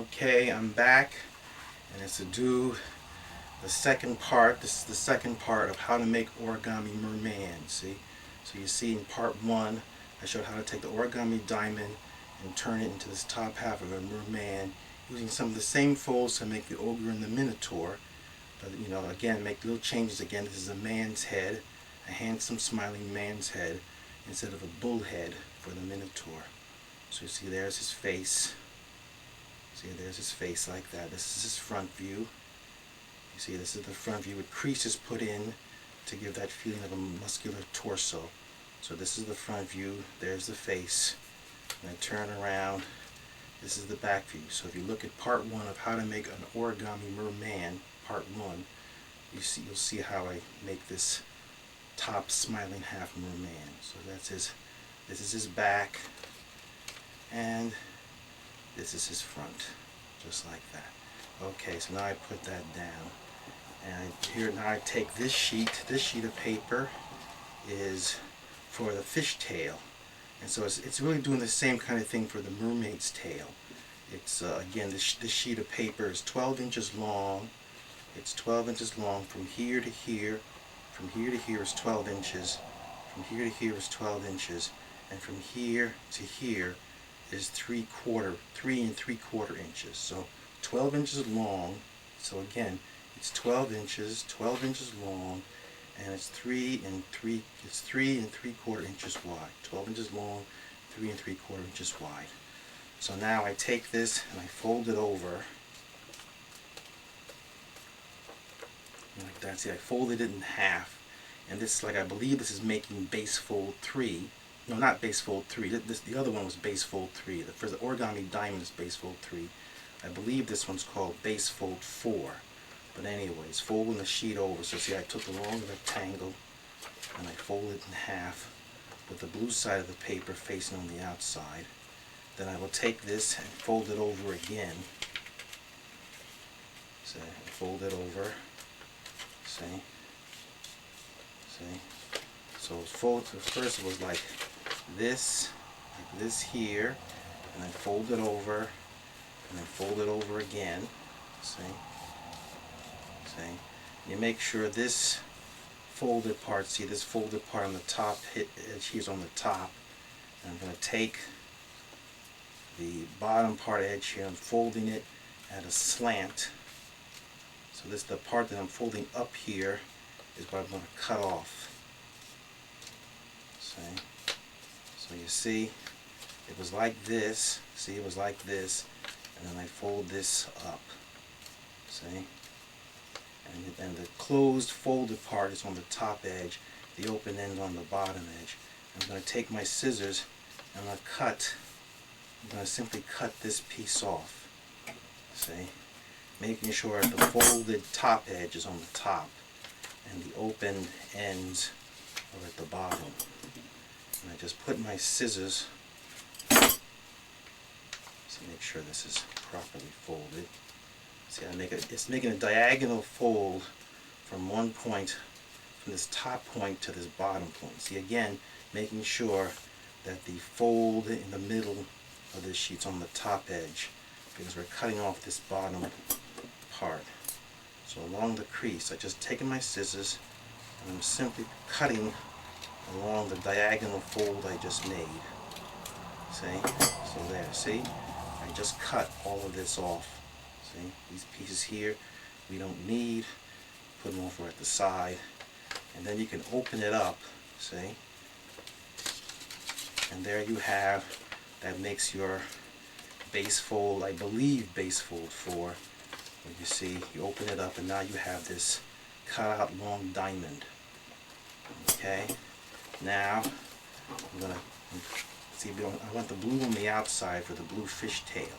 Okay, I'm back, and it's to do the second part. This is the second part of how to make origami merman. See, so you see in part one, I showed how to take the origami diamond and turn it into this top half of a merman using some of the same folds to make the ogre and the minotaur. But again, make little changes. Again, this is a man's head, a handsome, smiling man's head, instead of a bull head for the minotaur. So you see, there's his face. See, there's his face like that. This is his front view. You see, this is the front view with creases put in to give that feeling of a muscular torso. So this is the front view. There's the face. And I turn around. This is the back view. So if you look at part one of how to make an origami merman, part one, you'll see how I make this top smiling half merman. So this is his back, and this is his front, just like that. Okay, so now I put that down, and now I take this sheet of paper is for the fish tail, and so it's really doing the same kind of thing for the mermaid's tail. It's again, this sheet of paper is 12 inches long. It's 12 inches long from here to here. From here to here is 12 inches. From here to here is 12 inches, and from here to here is 3 and 3/4 inches. So 12 inches long. So again, it's 12 inches long, and it's 3 and 3/4 inches wide. 12 inches long, 3 and 3/4 inches wide. So now I take this and I fold it over like that. See, I folded it in half, and this, I believe this is making base fold 3. No, not base fold 3. The other one was base fold 3. The first origami diamond is base fold 3. I believe this one's called base fold 4. But anyways, folding the sheet over. So see, I took the long rectangle and I folded it in half with the blue side of the paper facing on the outside. Then I will take this and fold it over again. So I fold it over. See? So first it was like this here, and then fold it over, and then fold it over again. See? You make sure this folded part, see this folded part on the top edge here is on the top. And I'm going to take the bottom part edge here and folding it at a slant. So this, the part that I'm folding up here, is what I'm going to cut off. See? So you see, it was like this. See, it was like this, and then I fold this up. See? And the closed folded part is on the top edge, the open end on the bottom edge. I'm going to take my scissors and I'm going to simply cut this piece off. See? Making sure the folded top edge is on the top and the open ends are at the bottom. And I just put my scissors to make sure this is properly folded. See, it's making a diagonal fold from one point, from this top point to this bottom point. See, again, making sure that the fold in the middle of this sheet's on the top edge, because we're cutting off this bottom part. So along the crease, I just taken my scissors and I'm simply cutting along the diagonal fold I just made. See? So there, see? I just cut all of this off. See? These pieces here we don't need. Put them over at the side. And then you can open it up, see? And there you have, that makes your base fold, I believe base fold 4. But you see, you open it up and now you have this cut out long diamond. Okay? Now, I'm going to see, I want the blue on the outside for the blue fish tail.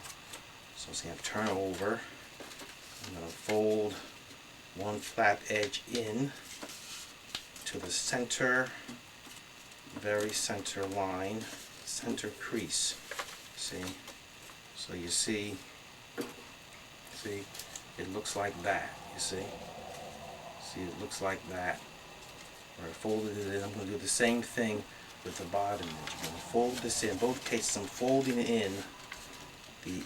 So see, I turn over. I'm going to fold one flat edge in to the center, very center line, center crease. See? So you see, it looks like that, you see? See, it looks like that. Where I folded it in, I'm going to do the same thing with the bottom edge. I'm going to fold this in. In both cases, I'm folding in the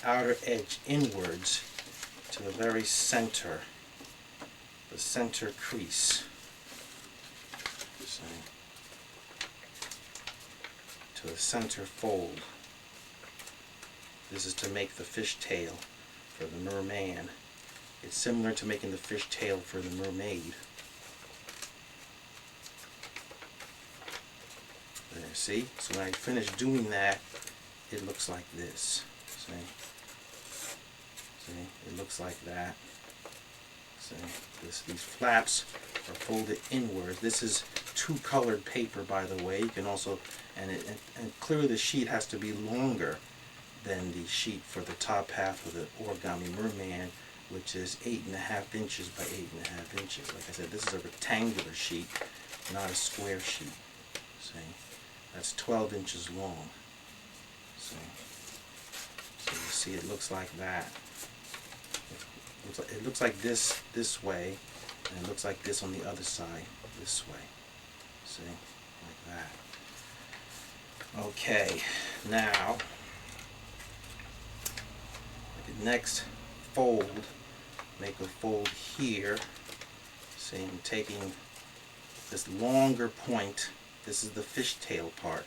outer edge inwards to the very center, the center crease. See? To the center fold. This is to make the fishtail for the merman. It's similar to making the fishtail for the mermaid. There, see? So when I finish doing that, it looks like this. See? See? It looks like that. See? These flaps are folded inwards. This is two-colored paper, by the way. You can also, and clearly the sheet has to be longer than the sheet for the top half of the Origami Merman, which is 8.5 inches by 8.5 inches. Like I said, this is a rectangular sheet, not a square sheet. See? That's 12 inches long. See? So you see it looks like that. It looks like this way, and it looks like this on the other side, this way. See? Like that. Okay, now, next fold, make a fold here. See, I'm taking this longer point. This is the fishtail part,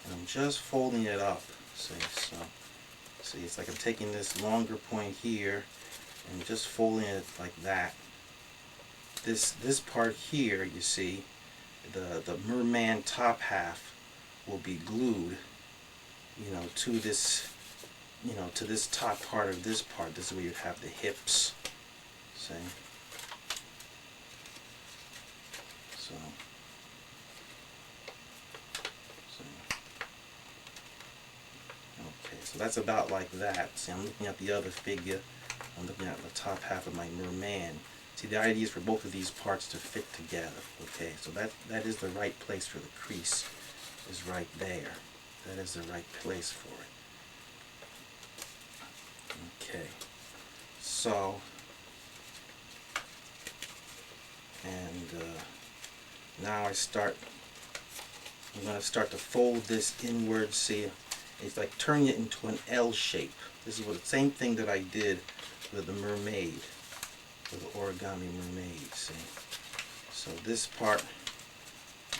and I'm just folding it up. See, so see, it's like I'm taking this longer point here and just folding it like that. This part here, you see, the merman top half will be glued, you know, to this, you know, to this top part of this part. This is where you have the hips. See? So. Okay, so that's about like that. See, I'm looking at the other figure. I'm looking at the top half of my merman. See, the idea is for both of these parts to fit together. Okay, so that is the right place for the crease, is right there. That is the right place for it. Okay, so, and now I'm going to start to fold this inward. See, it's like turning it into an L shape. This is the same thing that I did with the mermaid, with the Origami Mermaid. See, so this part,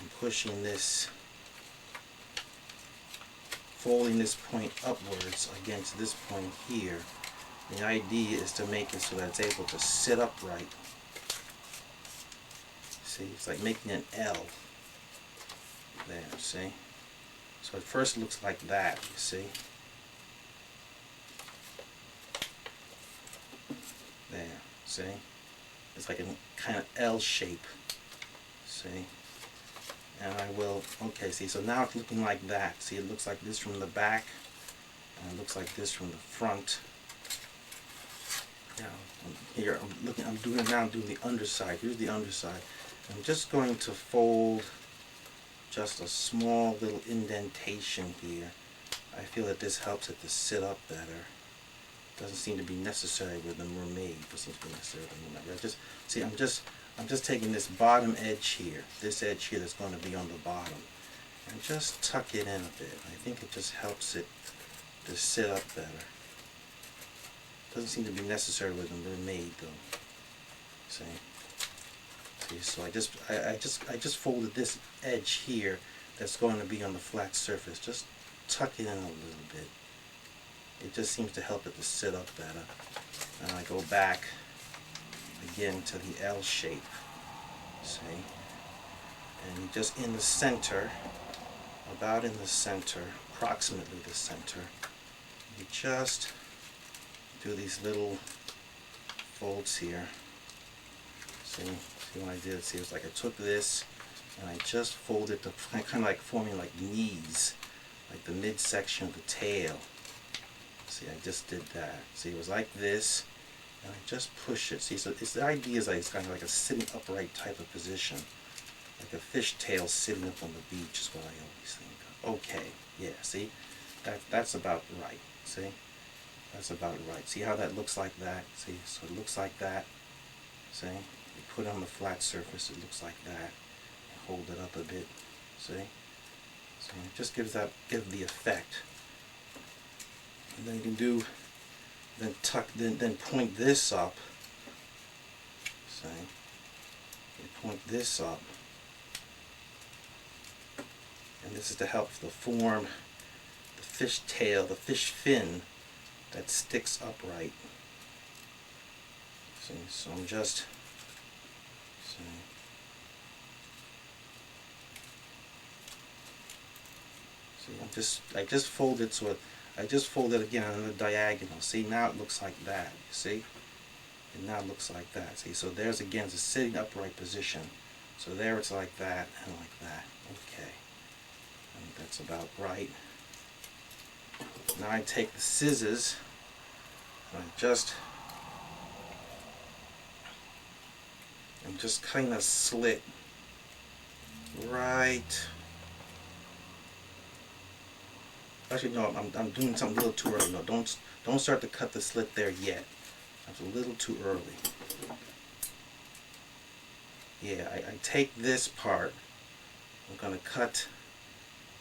I'm pushing this, folding this point upwards against this point here. The idea is to make it so that it's able to sit upright. See, it's like making an L. There, see? So at first it looks like that, you see? There, see? It's like a kind of L shape. See? And I will, okay, see, so now it's looking like that. See, it looks like this from the back, and it looks like this from the front. Now, here, I'm doing it now, I'm doing the underside. Here's the underside. I'm just going to fold just a small little indentation here. I feel that this helps it to sit up better. Doesn't seem to be necessary with the mermaid. Doesn't seem to be necessary with the mermaid. Just see, I'm just taking this bottom edge here, this edge here that's going to be on the bottom, and just tuck it in a bit. I think it just helps it to sit up better. Doesn't seem to be necessary with the mermaid though. See? See, so I just folded this edge here that's going to be on the flat surface. Just tuck it in a little bit. It just seems to help it to sit up better. And I go back again to the L shape. See? And just in the center, about in the center, approximately the center, you just do these little folds here. See what I did? See, it was like I took this and I just folded the, kind of like forming like knees, like the midsection of the tail. See, I just did that. See, it was like this, and I just push it. See, so it's, the idea is like it's kind of like a sitting upright type of position, like a fish tail sitting up on the beach is what I always think of. Okay, yeah, see, that's about right. See, that's about right. See how that looks like that? See, so it looks like that. See, you put it on the flat surface, it looks like that. Hold it up a bit. See, so it just gives the effect. And then you can do then tuck, then point this up. See, you point this up, and this is to help to form the fish tail, the fish fin that sticks upright. See, so I'm just, see, I just folded so I just folded again on the diagonal. See, now it looks like that. You see, and now it looks like that. See, so there's again the sitting upright position. So there it's like that and like that. Okay, I think that's about right. Now I take the scissors and I'm just cutting a slit right. Actually, no, I'm doing something a little too early. No, don't start to cut the slit there yet. That's a little too early. Yeah, I take this part. I'm gonna cut.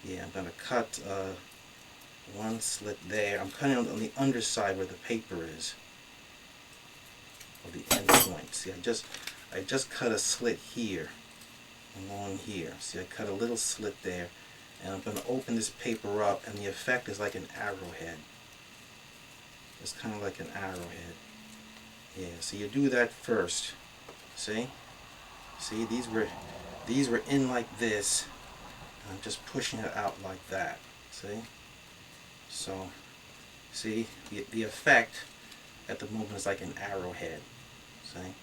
Yeah, I'm gonna cut one slit there. I'm cutting on the underside where the paper is, or the end point. See, I just cut a slit here, along here. See, I cut a little slit there. And I'm going to open this paper up, and the effect is like an arrowhead. It's kind of like an arrowhead. Yeah, so you do that first. See? See, these were in like this. And I'm just pushing it out like that. See? So, see, the effect at the moment is like an arrowhead. See?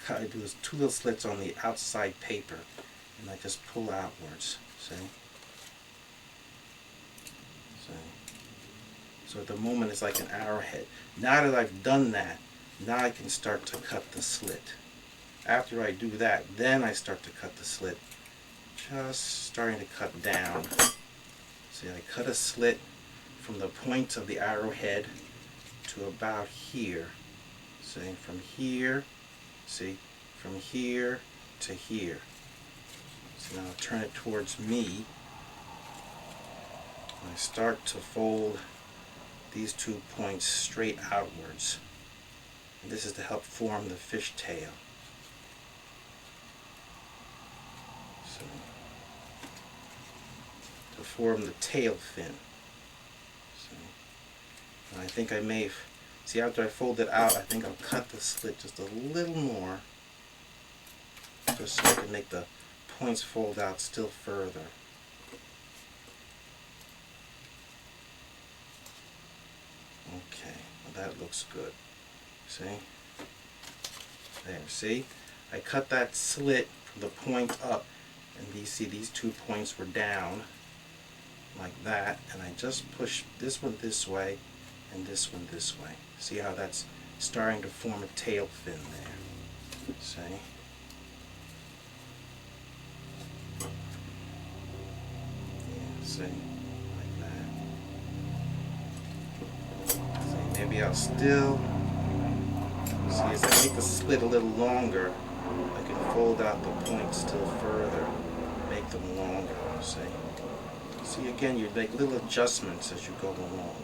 I do those two little slits on the outside paper, and I just pull outwards. See? So at the moment it's like an arrowhead. Now that I've done that, now I can start to cut the slit. After I do that, then I start to cut the slit. Just starting to cut down. See, I cut a slit from the point of the arrowhead to about here. See, from here, see, from here to here. So now I'll turn it towards me. And I start to fold these 2 points straight outwards. And this is to help form the fish tail. So, to form the tail fin. So, and I think I may, see, after I fold it out, I think I'll cut the slit just a little more, just so I can make the points fold out still further. Okay, well that looks good. See? There, see? I cut that slit from the point up, and you see these 2 points were down, like that, and I just push this one this way, and this one this way. See how that's starting to form a tail fin there? See? Yeah, see? Like that. See, maybe I'll still, see, as I make the slit a little longer, I can fold out the points still further, make them longer, see? See, again, you make little adjustments as you go along.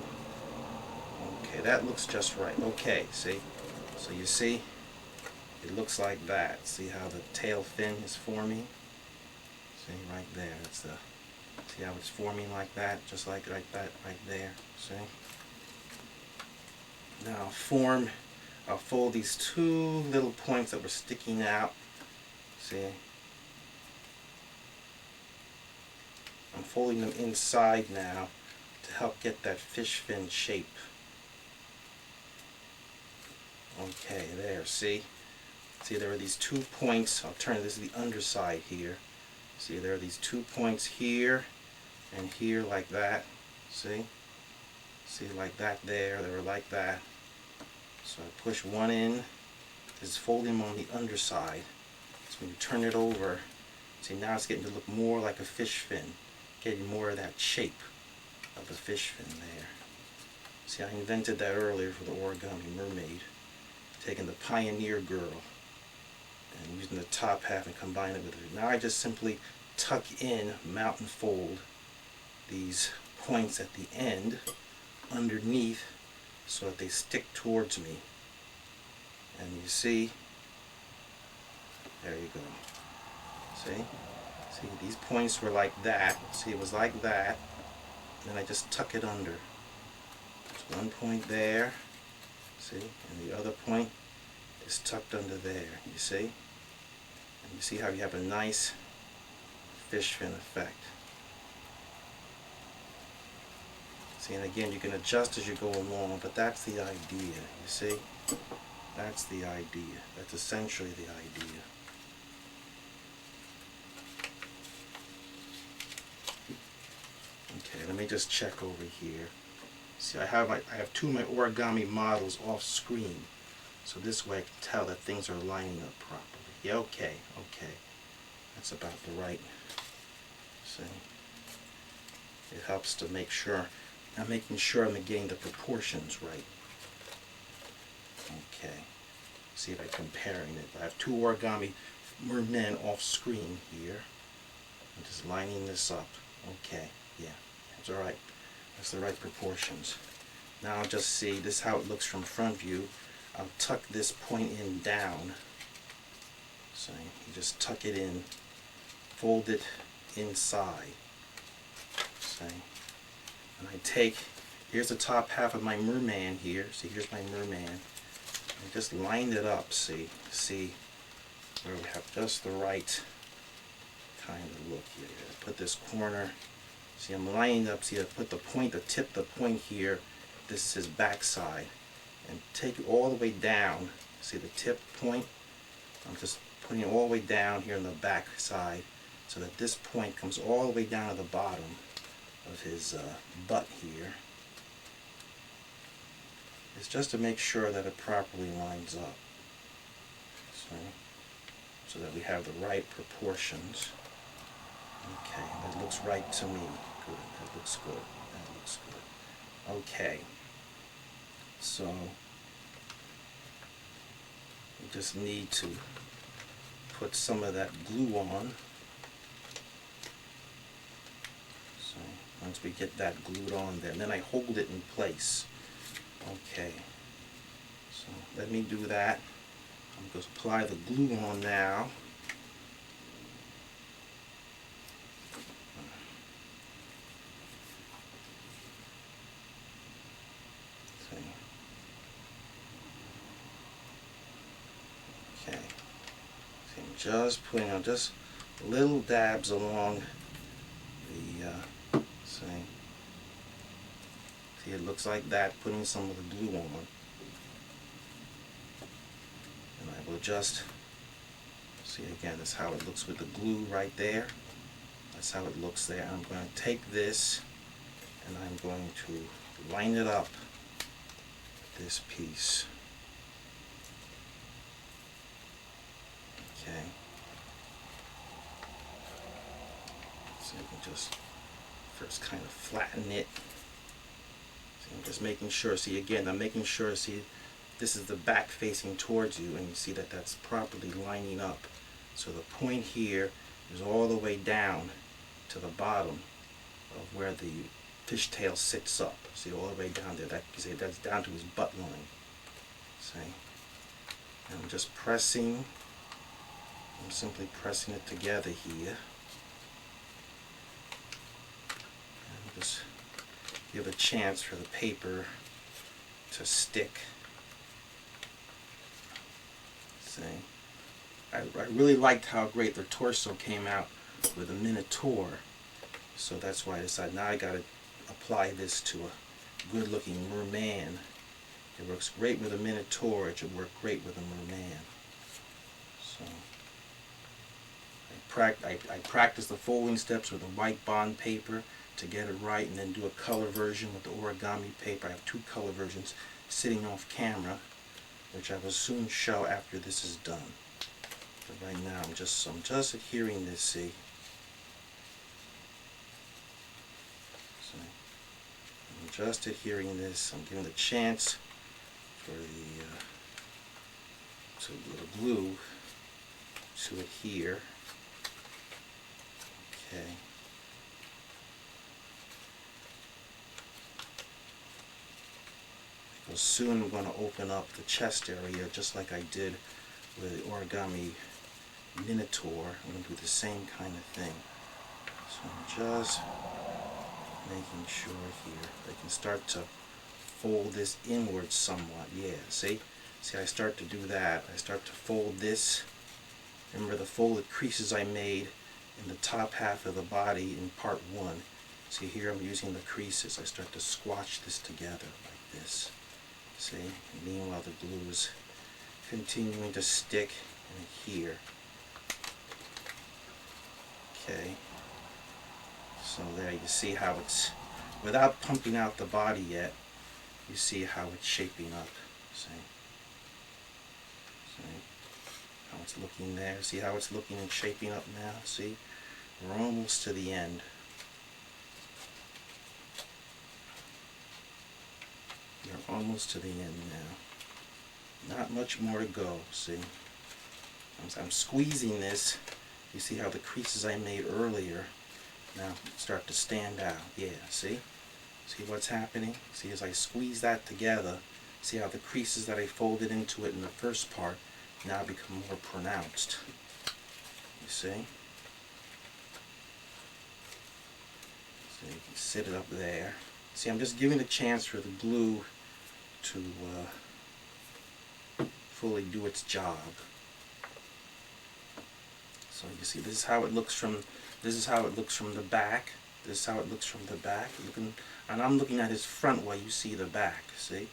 Okay, that looks just right. Okay, see? So you see, it looks like that. See how the tail fin is forming? See, right there. That's the, see how it's forming like that? Just like that, right there. See? Now I'll fold these 2 little points that were sticking out. See? I'm folding them inside now to help get that fish fin shape. Okay, there, see? See, there are these 2 points. I'll turn, this is the underside here. See, there are these 2 points here and here like that. See? See, like that there. They were like that. So I push one in. This is folding them on the underside. So when you turn it over, see, now it's getting to look more like a fish fin. Getting more of that shape of the fish fin there. See, I invented that earlier for the Origami Mermaid. Taking the Pioneer Girl and using the top half and combining it with it. Now I just simply tuck in, mount and fold these points at the end underneath so that they stick towards me. And you see, there you go. See, these points were like that. See, it was like that. And then I just tuck it under. There's one point there, see, and the other point is tucked under there, you see? And you see how you have a nice fish fin effect. See, and again, you can adjust as you go along, but that's the idea, you see? That's the idea. That's essentially the idea. Okay, let me just check over here. See, I have two of my origami models off screen, so this way I can tell that things are lining up properly. Yeah, okay, that's about the right. See, it helps to make sure I'm making sure I'm getting the proportions right. Okay, see if I'm comparing it. I have two origami mermen off screen here. I'm just lining this up. Okay, yeah, that's all right. That's the right proportions. Now I'll just see, this is how it looks from front view. I'll tuck this point in down. So you just tuck it in, fold it inside. See? And I take, here's the top half of my merman here. See, here's my merman. I just line it up, see where we have just the right kind of look here. Put this corner. See, I'm lining up. See, I put the point, the point here. This is his backside, and take it all the way down. See the tip point? I'm just putting it all the way down here on the back side, so that this point comes all the way down to the bottom of his butt here. It's just to make sure that it properly lines up. So that we have the right proportions. Okay, that looks right to me. Good, that looks good. That looks good. Okay, so we just need to put some of that glue on. So once we get that glued on there, and then I hold it in place. Okay, so let me do that. I'm going to apply the glue on now. Okay, see, I'm just putting on just little dabs along the, see, it looks like that, putting some of the glue on. And I will just, see again, that's how it looks with the glue right there. That's how it looks there. I'm going to take this and I'm going to line it up with this piece. Okay. So you can just first kind of flatten it. See, I'm just making sure, see again, I'm making sure, see, this is the back facing towards you, and you see that that's properly lining up. So the point here is all the way down to the bottom of where the fishtail sits up. See, all the way down there. That, you see, that's down to his butt line. See? And I'm just pressing. I'm simply pressing it together here. And just give a chance for the paper to stick. See? I really liked how great the torso came out with a minotaur. So that's why I decided now I gotta apply this to a good looking merman. It works great with a minotaur, it should work great with a merman. So I practice the folding steps with the white bond paper to get it right, and then do a color version with the origami paper. I have two color versions sitting off camera, which I will soon show after this is done. But right now I'm just adhering this, see. So I'm just adhering this. I'm giving the chance for the glue to adhere. Okay. But soon I'm going to open up the chest area just like I did with the origami minotaur. I'm going to do the same kind of thing. So I'm just making sure here I can start to fold this inward somewhat. Yeah, see I start to do that. I start to fold this. Remember the folded creases I made in the top half of the body in part 1. See here I'm using the creases. I start to squash this together like this. See? And meanwhile the glue is continuing to stick in here. Okay. So there you see how it's, without pumping out the body yet, you see how it's shaping up. See? See how it's looking there? See how it's looking and shaping up now? See? We're almost to the end. We're almost to the end now. Not much more to go, see? I'm squeezing this. You see how the creases I made earlier now start to stand out. Yeah, see? See what's happening? See, as I squeeze that together, see how the creases that I folded into it in the first part now become more pronounced. You see? So you can sit it up there. See, I'm just giving a chance for the glue to fully do its job. So you see, this is how it looks from the back. This is how it looks from the back. And I'm looking at his front while you see the back. See,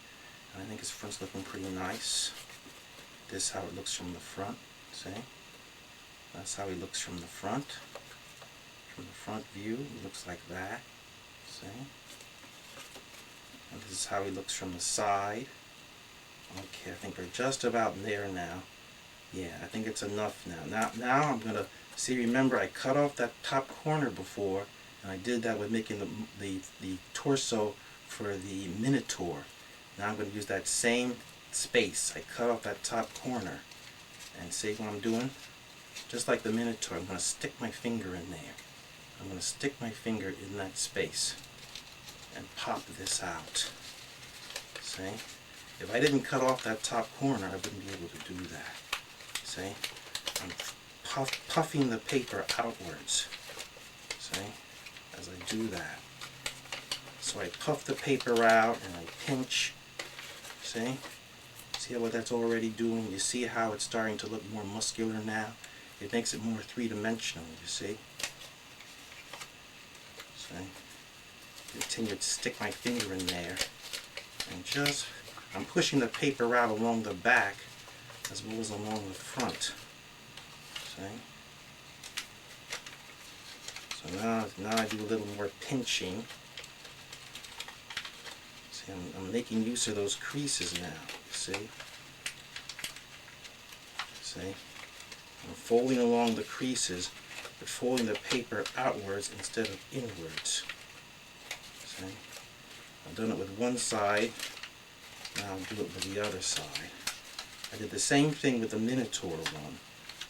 and I think his front's looking pretty nice. This is how it looks from the front. See, that's how he looks from the front. From the front view, he looks like that. See, and this is how he looks from the side. Okay, I think we're just about there now. Yeah, I think it's enough now. Now I'm gonna see. Remember, I cut off that top corner before, and I did that with making the torso for the minotaur. Now I'm gonna use that same space. I cut off that top corner, and see what I'm doing? Just like the minotaur, I'm gonna stick my finger in there. I'm gonna stick my finger in that space and pop this out. See? If I didn't cut off that top corner, I wouldn't be able to do that. See? I'm puffing the paper outwards. See? As I do that. So I puff the paper out and I pinch. See? See what that's already doing? You see how it's starting to look more muscular now? It makes it more three-dimensional, you see? See? Continue to stick my finger in there and just, I'm pushing the paper out along the back as well as along the front. See? So now I do a little more pinching. See, I'm making use of those creases now. See? See? I'm folding along the creases, but folding the paper outwards instead of inwards. See? I've done it with one side, now I'll do it with the other side. I did the same thing with the minotaur one.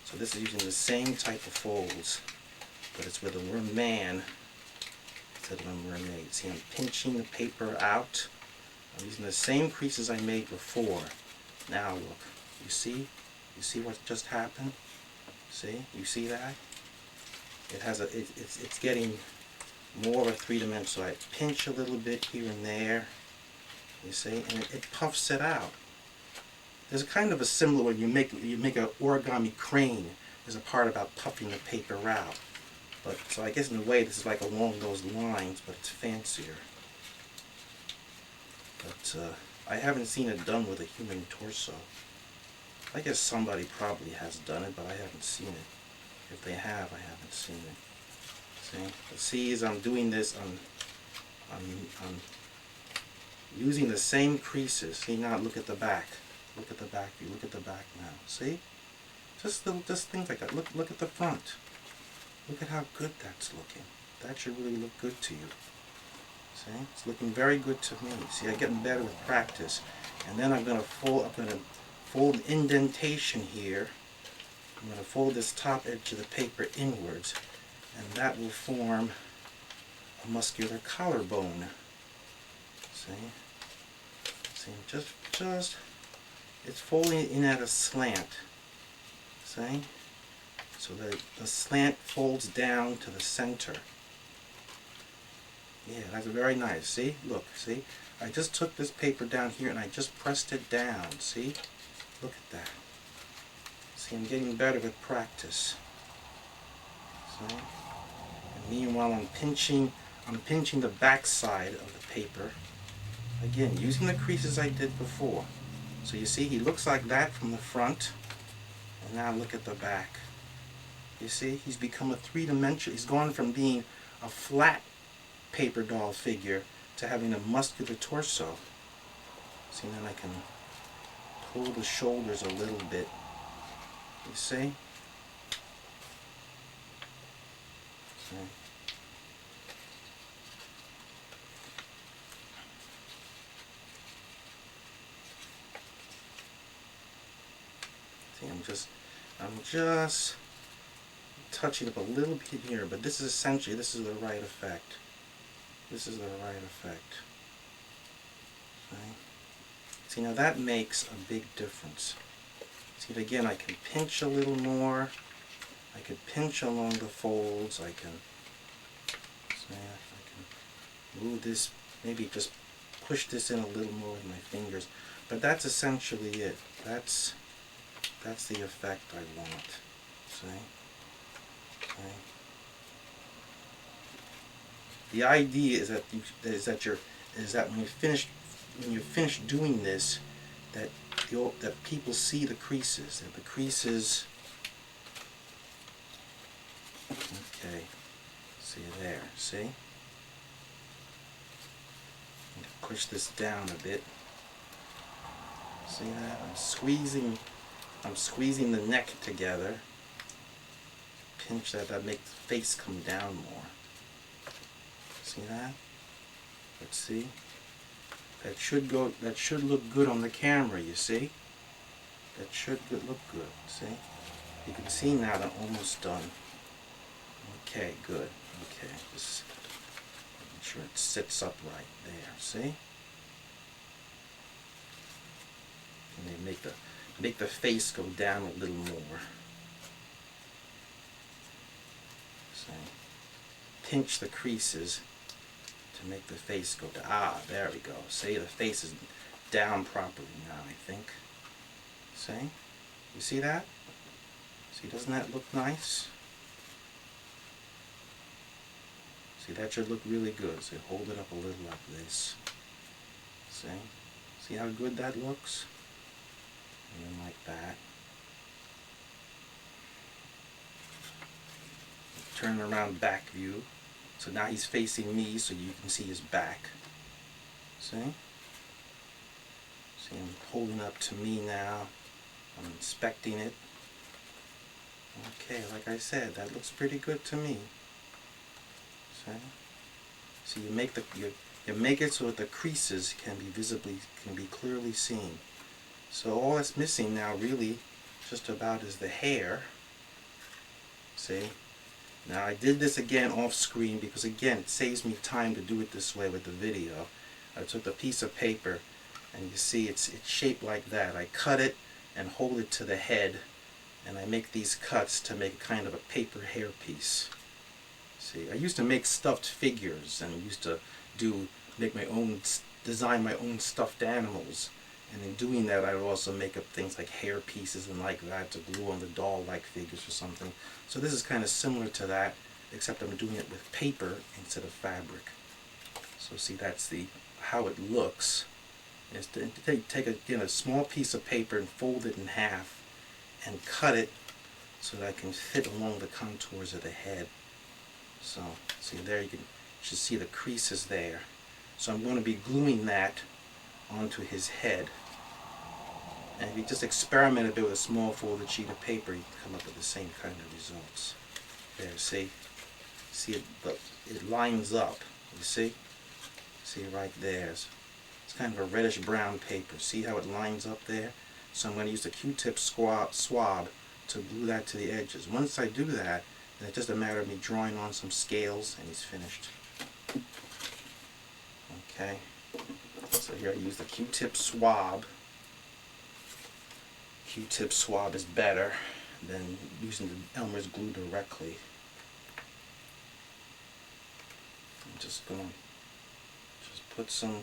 So this is using the same type of folds, but it's with a man instead of a mermaid. See, I'm pinching the paper out. I'm using the same creases I made before. Now look, you see? You see what just happened? See? You see that? It has a, it's getting more of a three-dimensional. So I pinch a little bit here and there. You see? And it puffs it out. There's a kind of a similar when you make an origami crane. There's a part about puffing the paper out. But so I guess in a way this is like along those lines, but it's fancier. But I haven't seen it done with a human torso. I guess somebody probably has done it, but I haven't seen it. If they have, I haven't seen it. See? But see, as I'm doing this, I'm using the same creases. See, now look at the back. Look at the back view. Look at the back now. See? Just things like that. Look at the front. Look at how good that's looking. That should really look good to you. See? It's looking very good to me. See, I'm getting better with practice. And then I'm gonna fold an indentation here. I'm gonna fold this top edge of the paper inwards, and that will form a muscular collarbone. See? See, just it's folding in at a slant. See? So that the slant folds down to the center. Yeah, that's very nice. See? Look, see? I just took this paper down here and I just pressed it down. See? Look at that. See, I'm getting better with practice. See? And meanwhile, I'm pinching the back side of the paper. Again, using the creases I did before. So you see, he looks like that from the front. And now look at the back. You see, he's become a three-dimensional. He's gone from being a flat paper doll figure to having a muscular torso. See, then I can pull the shoulders a little bit. You see? See? See, I'm just touching up a little bit here, but this is the right effect. This is the right effect. Okay. See, now that makes a big difference. See, again, I can pinch a little more. I can pinch along the folds. I can move this, maybe just push this in a little more with my fingers. But that's essentially it. That's the effect I want. See? Okay. The idea is that when you're finished doing this, that people see the creases. That the creases. Okay. See there. See? Push this down a bit. See that? I'm squeezing the neck together. Pinch that makes the face come down more. See that? Let's see. That should look good on the camera, you see? That should look good, see? You can see now that I'm almost done. Okay, good. Okay, just make sure it sits up right there, see? And then make the face go down a little more. See? Pinch the creases to make the face go down. Ah, there we go. See, the face is down properly now, I think. See? You see that? See, doesn't that look nice? See, that should look really good. So hold it up a little like this. See? See how good that looks? And then like that. Turn around back view. So now he's facing me so you can see his back. See? See him holding up to me now. I'm inspecting it. Okay, like I said, that looks pretty good to me. See? So you make it so that the creases can be clearly seen. So all that's missing now really just about is the hair. See? Now I did this again off screen because again it saves me time to do it this way with the video. I took a piece of paper and you see it's shaped like that. I cut it and hold it to the head and I make these cuts to make kind of a paper hair piece. See, I used to make stuffed figures and used to design my own stuffed animals. And in doing that, I would also make up things like hair pieces and like that to glue on the doll-like figures or something. So this is kind of similar to that, except I'm doing it with paper instead of fabric. So see, that's how it looks. Is to take a small piece of paper and fold it in half and cut it so that I can fit along the contours of the head. So see there, you should see the creases there. So I'm going to be gluing that onto his head. And if you just experiment a bit with a small folded sheet of paper, you can come up with the same kind of results. There, see? See it, but it lines up, you see? See right there. It's kind of a reddish brown paper. See how it lines up there? So I'm going to use the Q-tip swab to glue that to the edges. Once I do that, then it's just a matter of me drawing on some scales and he's finished. Okay. So So here I use the Q-tip swab. Q-tip swab is better than using the Elmer's glue directly. I'm just going to just put some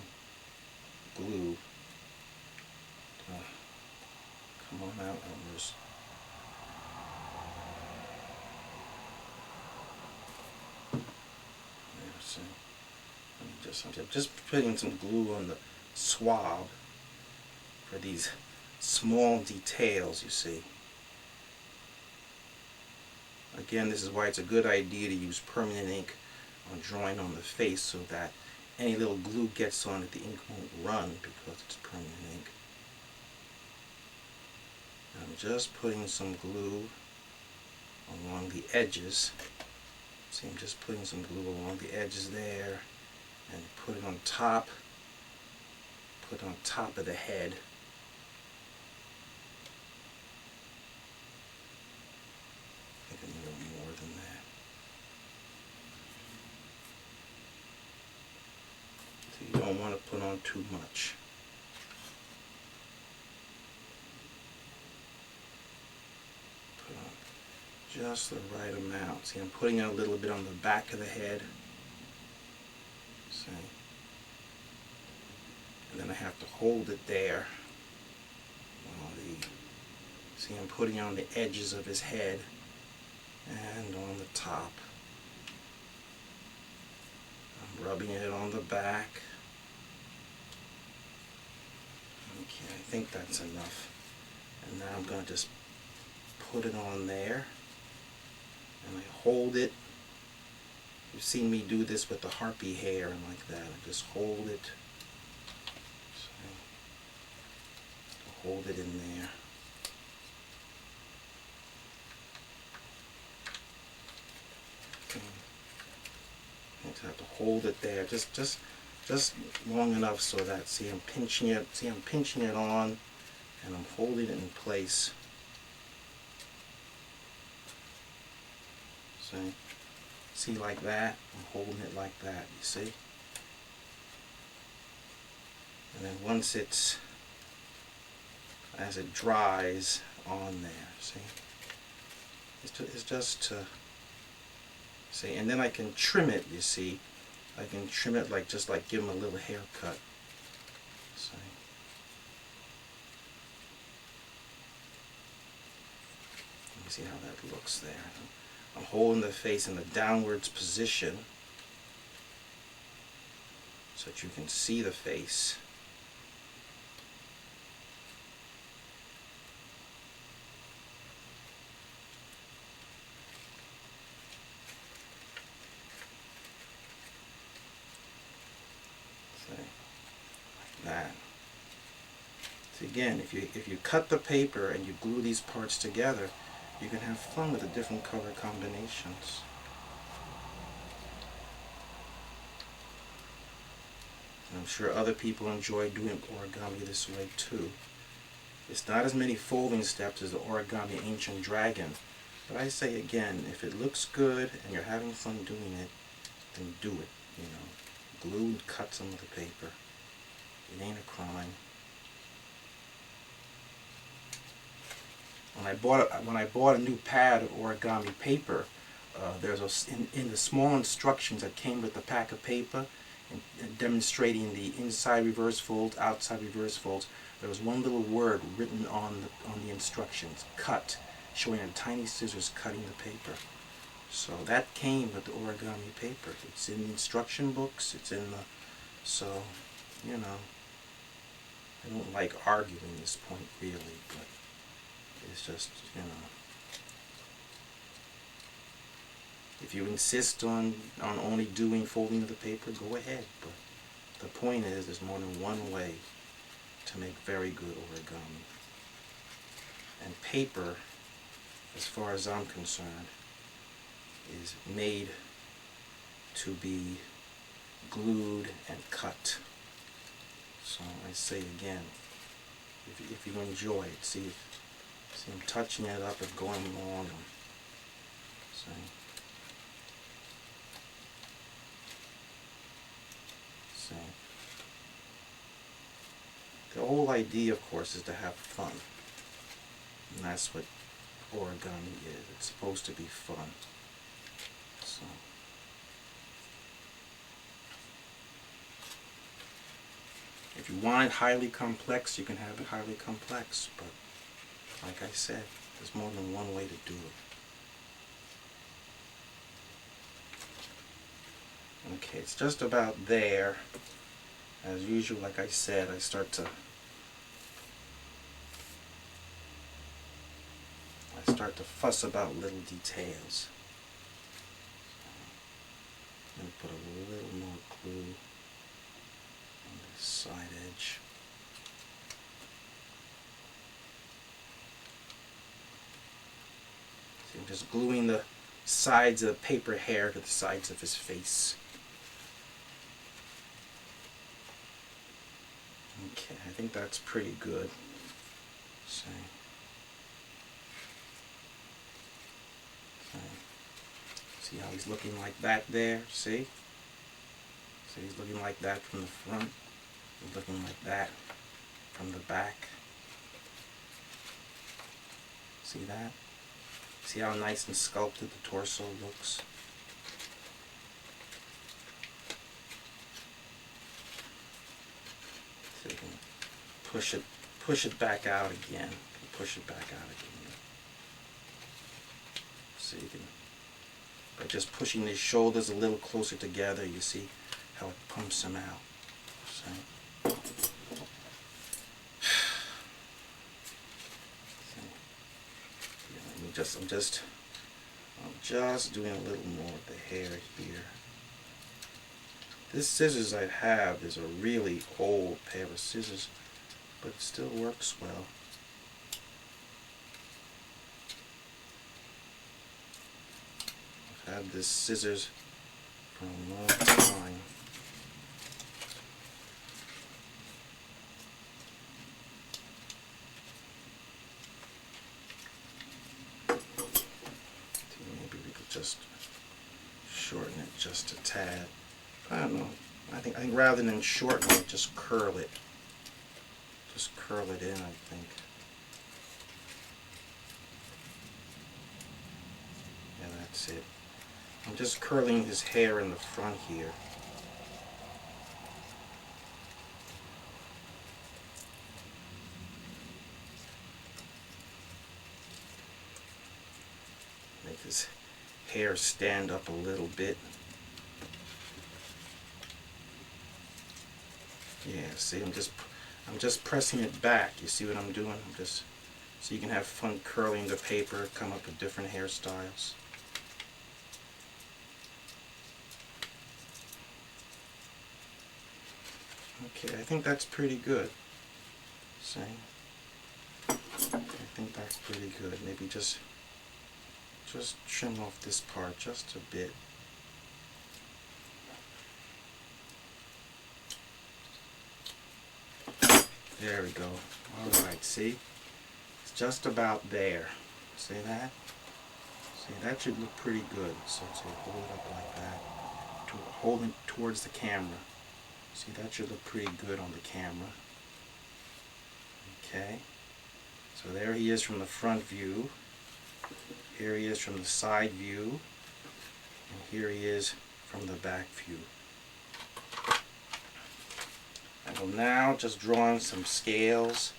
glue. Come on out, Elmer's. There, see. I'm just putting some glue on the swab for these small details, you see. Again, this is why it's a good idea to use permanent ink on drawing on the face, so that any little glue gets on it, the ink won't run because it's permanent ink. I'm just putting some glue along the edges. See, I'm just putting some glue along the edges there, and put it on top. Put it on top of the head. I think I need a little more than that. So you don't want to put on too much. Just the right amount. See, I'm putting a little bit on the back of the head. See? And then I have to hold it there. See, I'm putting it on the edges of his head and on the top. I'm rubbing it on the back. Okay, I think that's enough. And now I'm going to just put it on there. And I hold it. You've seen me do this with the harpy hair and like that. I just hold it. So, hold it in there. I have to hold it there, just long enough so that, see, I'm pinching it. See, I'm pinching it on, and I'm holding it in place. See, like that. I'm holding it like that. You see. And then once as it dries on there, see, it's just to. See, and then I can trim it, you see. I can trim it just like give him a little haircut. See. Let me see how that looks there. I'm holding the face in a downwards position so that you can see the face. That. See, again, if you cut the paper and you glue these parts together, you can have fun with the different color combinations. And I'm sure other people enjoy doing origami this way too. It's not as many folding steps as the Origami Ancient Dragon, but I say again, if it looks good and you're having fun doing it, then do it. You know, glue and cut some of the paper. It ain't a crime. When I bought a new pad of origami paper, there's in the small instructions that came with the pack of paper, demonstrating the inside reverse folds, outside reverse folds, there was one little word written on the instructions: cut, showing a tiny scissors cutting the paper. So that came with the origami paper. It's in the instruction books. It's in the, so, you know. I don't like arguing this point really, but it's just, you know. If you insist on only doing folding of the paper, go ahead. But the point is, there's more than one way to make very good origami. And paper, as far as I'm concerned, is made to be glued and cut. So I say again, if you enjoy it, see I'm touching it up and going along. See. The whole idea, of course, is to have fun. And that's what origami is. It's supposed to be fun. So, if you want it highly complex, you can have it highly complex. But, like I said, there's more than one way to do it. Okay, it's just about there. As usual, like I said, I start to fuss about little details. I'm going to put a little more glue on this side edge. See, I'm just gluing the sides of the paper hair to the sides of his face. Okay, I think that's pretty good. See how he's looking like that there? See? So he's looking like that from the front. He's looking like that from the back. See that? See how nice and sculpted the torso looks? So you can push it back out again. Push it back out again. So you can, by just pushing his shoulders a little closer together, you see how it pumps him out. So, I'm just doing a little more of the hair here. This scissors I have is a really old pair of scissors, but it still works well. I've had this scissors for a long time. Maybe we could just shorten it just a tad. I don't know. I think rather than shorten it, just curl it. Just curl it in, I think. Yeah, that's it. I'm just curling his hair in the front here. Make his hair stand up a little bit. Yeah, see, I'm just pressing it back. You see what I'm doing? So you can have fun curling the paper, come up with different hairstyles. Okay, I think that's pretty good. See? I think that's pretty good. Maybe just trim off this part just a bit. There we go. Alright, see? It's just about there. See that? See, that should look pretty good. So hold it up like that. Hold it towards the camera. See, that should look pretty good on the camera. Okay. So there he is from the front view. Here he is from the side view. And here he is from the back view. I will now just draw on some scales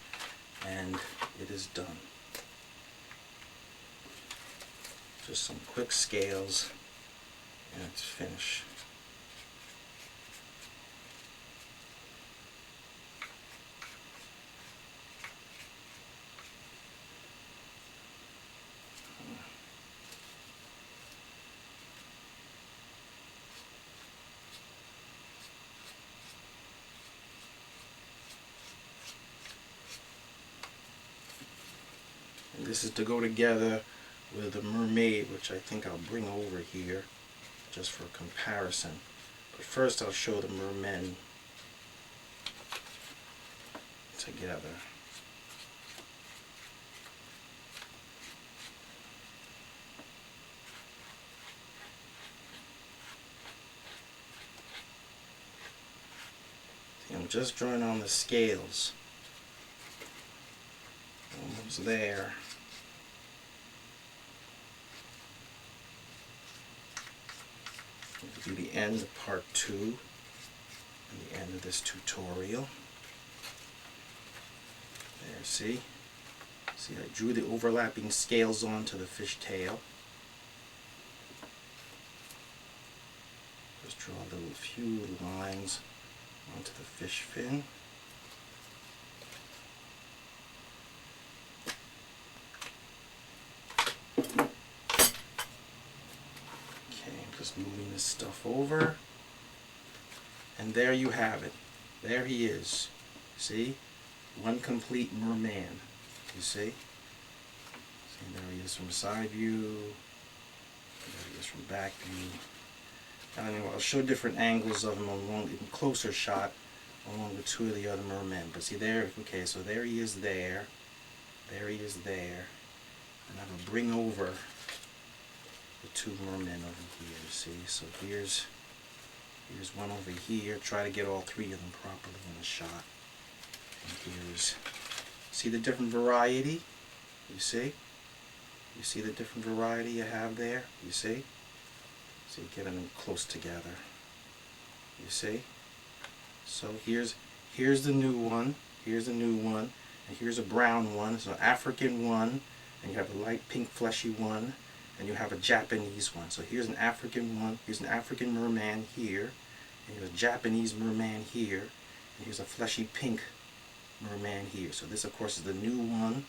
and it is done. Just some quick scales and it's finished. This is to go together with the mermaid, which I think I'll bring over here just for comparison. But first I'll show the mermen together. See, I'm just drawing on the scales. Almost there. We'll do the end of part 2 and the end of this tutorial. There, see? See, I drew the overlapping scales onto the fish tail. Just draw a few lines onto the fish fin. Just moving this stuff over, and there you have it. There he is. See? One complete merman. You see? See, there he is from side view. There he is from back view. And anyway, I'll show different angles of him along in closer shot along with 2 of the other mermen. But see there, okay, so there he is there. There he is there. And I will bring over the 2 mermen over here, see? So here's one over here. Try to get all 3 of them properly in the shot. And here's, see the different variety? You see? You see the different variety you have there? You see? So you're getting them close together. You see? So here's the new one. Here's the new one. And here's a brown one. So African one. And you have a light pink fleshy one. And you have a Japanese one. So here's an African one, here's an African merman here, and here's a Japanese merman here, and here's a fleshy pink merman here. So this of course is the new one,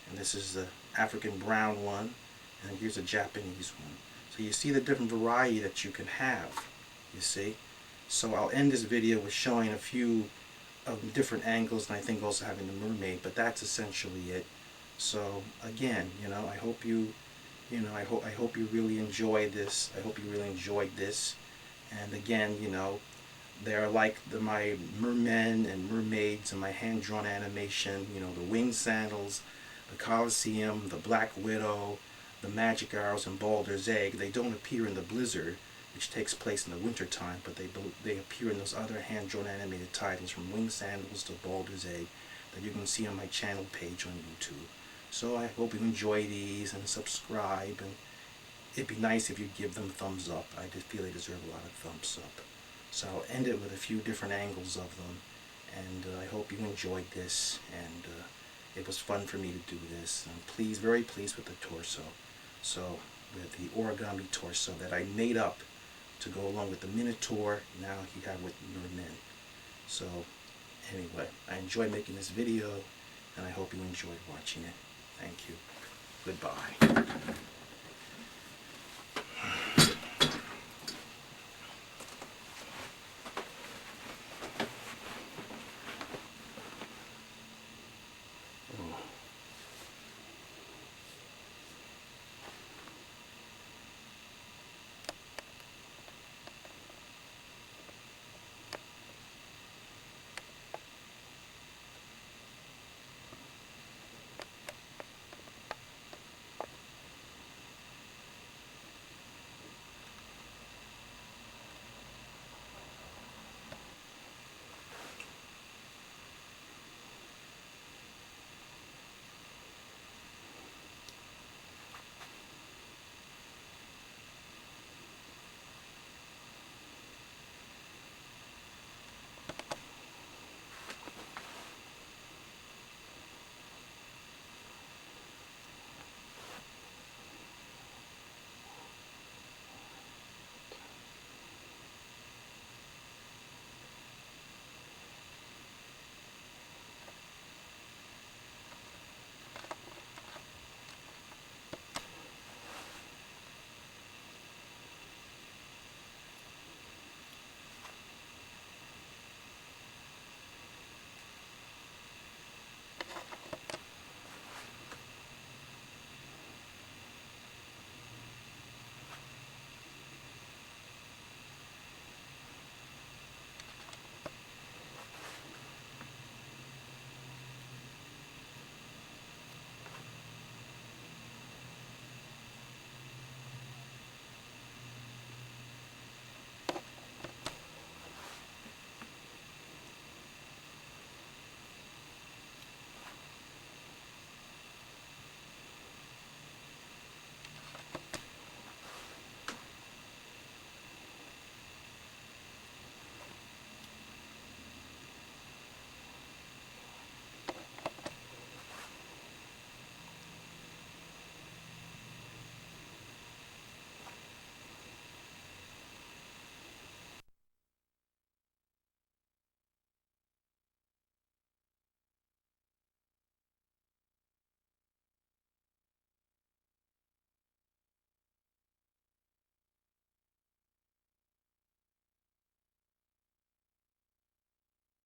and this is the African brown one, and then here's a Japanese one. So you see the different variety that you can have, you see. So I'll end this video with showing a few of different angles, and I think also having the mermaid, but that's essentially it. So again, I hope you I hope you really enjoyed this. I hope you really enjoyed this. And again, they're like my mermen and mermaids and my hand-drawn animation. The winged sandals, the Colosseum, the Black Widow, the magic arrows, and Baldur's Egg. They don't appear in the Blizzard, which takes place in the winter time, but they appear in those other hand-drawn animated titles, from winged sandals to Baldur's Egg, that you can see on my channel page on YouTube. So I hope you enjoy these and subscribe, and it'd be nice if you give them thumbs up. I just feel they deserve a lot of thumbs up. So I'll end it with a few different angles of them, and I hope you enjoyed this, and it was fun for me to do this. I'm very pleased with the torso. So with the origami torso that I made up to go along with the minotaur, now you have with mermen. So anyway, I enjoyed making this video, and I hope you enjoyed watching it. Thank you. Goodbye.